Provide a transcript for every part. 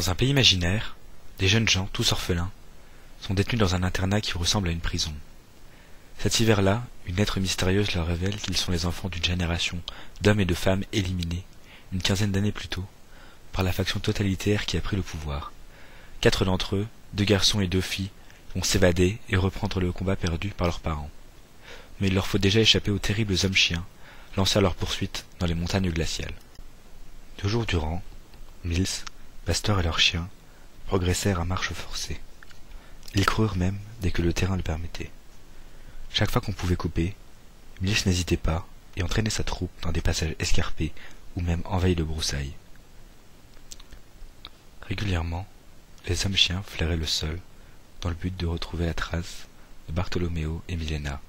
Dans un pays imaginaire, des jeunes gens, tous orphelins, sont détenus dans un internat qui ressemble à une prison. Cet hiver-là, une lettre mystérieuse leur révèle qu'ils sont les enfants d'une génération d'hommes et de femmes éliminés, une quinzaine d'années plus tôt, par la faction totalitaire qui a pris le pouvoir. 4 d'entre eux, 2 garçons et 2 filles, vont s'évader et reprendre le combat perdu par leurs parents. Mais il leur faut déjà échapper aux terribles hommes-chiens, lancés à leur poursuite dans les montagnes glaciales. 2 jours durant, Mills, Pasteur et leurs chiens progressèrent à marche forcée. Ils coururent même dès que le terrain le permettait. Chaque fois qu'on pouvait couper, Mills n'hésitait pas et entraînait sa troupe dans des passages escarpés ou même envahis de broussailles. Régulièrement, les hommes-chiens flairaient le sol dans le but de retrouver la trace de Bartholoméo et Milena.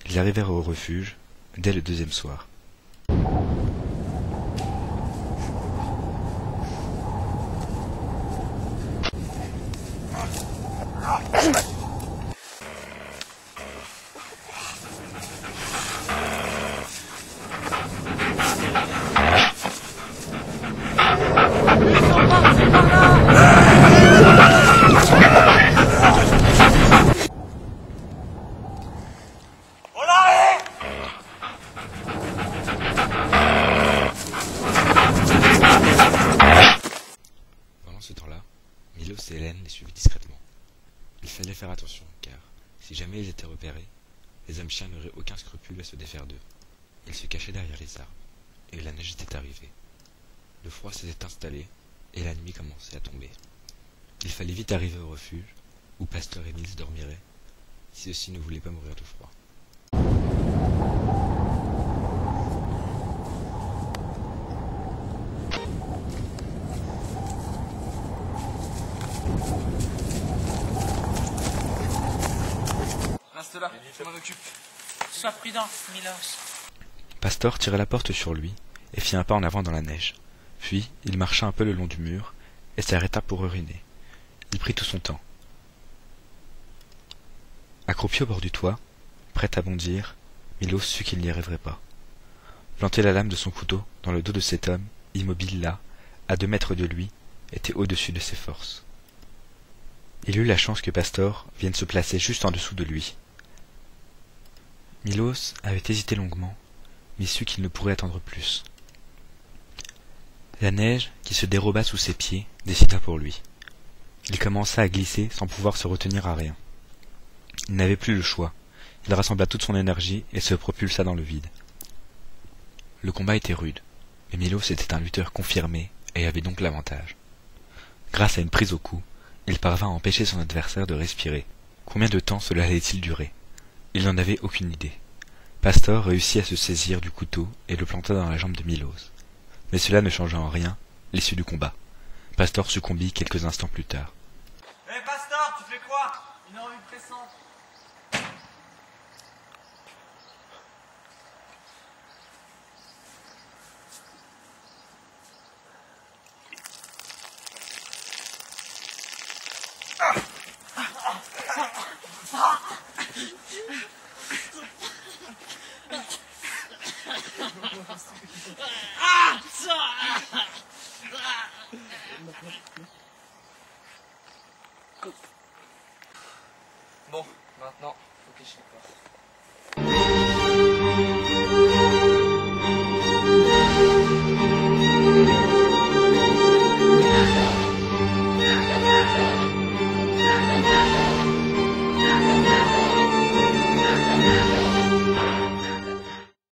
Ils arrivèrent au refuge dès le 2e soir. Pendant ce temps-là, Milos et Hélène les suivaient discrètement. Il fallait faire attention, car si jamais ils étaient repérés, les hommes-chiens n'auraient aucun scrupule à se défaire d'eux. Ils se cachaient derrière les arbres, et la neige était arrivée. Le froid s'était installé, et la nuit commençait à tomber. Il fallait vite arriver au refuge, où Pasteur et Mills dormiraient, si ceux-ci ne voulaient pas mourir de froid. Reste là, je m'en occupe. Sois prudent, Milos. Pastor tira la porte sur lui et fit un pas en avant dans la neige. Puis il marcha un peu le long du mur et s'arrêta pour uriner. Il prit tout son temps. Accroupi au bord du toit, prêt à bondir, Milos sut qu'il n'y arriverait pas. Planter la lame de son couteau dans le dos de cet homme, immobile là, à 2 mètres de lui, était au-dessus de ses forces. Il eut la chance que Pastor vienne se placer juste en dessous de lui. Milos avait hésité longuement, mais sut qu'il ne pourrait attendre plus. La neige, qui se déroba sous ses pieds, décida pour lui. Il commença à glisser sans pouvoir se retenir à rien. Il n'avait plus le choix. Il rassembla toute son énergie et se propulsa dans le vide. Le combat était rude, mais Milos était un lutteur confirmé et avait donc l'avantage. Grâce à une prise au cou, il parvint à empêcher son adversaire de respirer. Combien de temps cela allait-il durer? Il n'en avait aucune idée. Pastor réussit à se saisir du couteau et le planta dans la jambe de Milos. Mais cela ne changea en rien l'issue du combat. Pastor succombit quelques instants plus tard. Hé Pastor, tu fais quoi? Une envie pressante. Bon, maintenant, faut que je parte.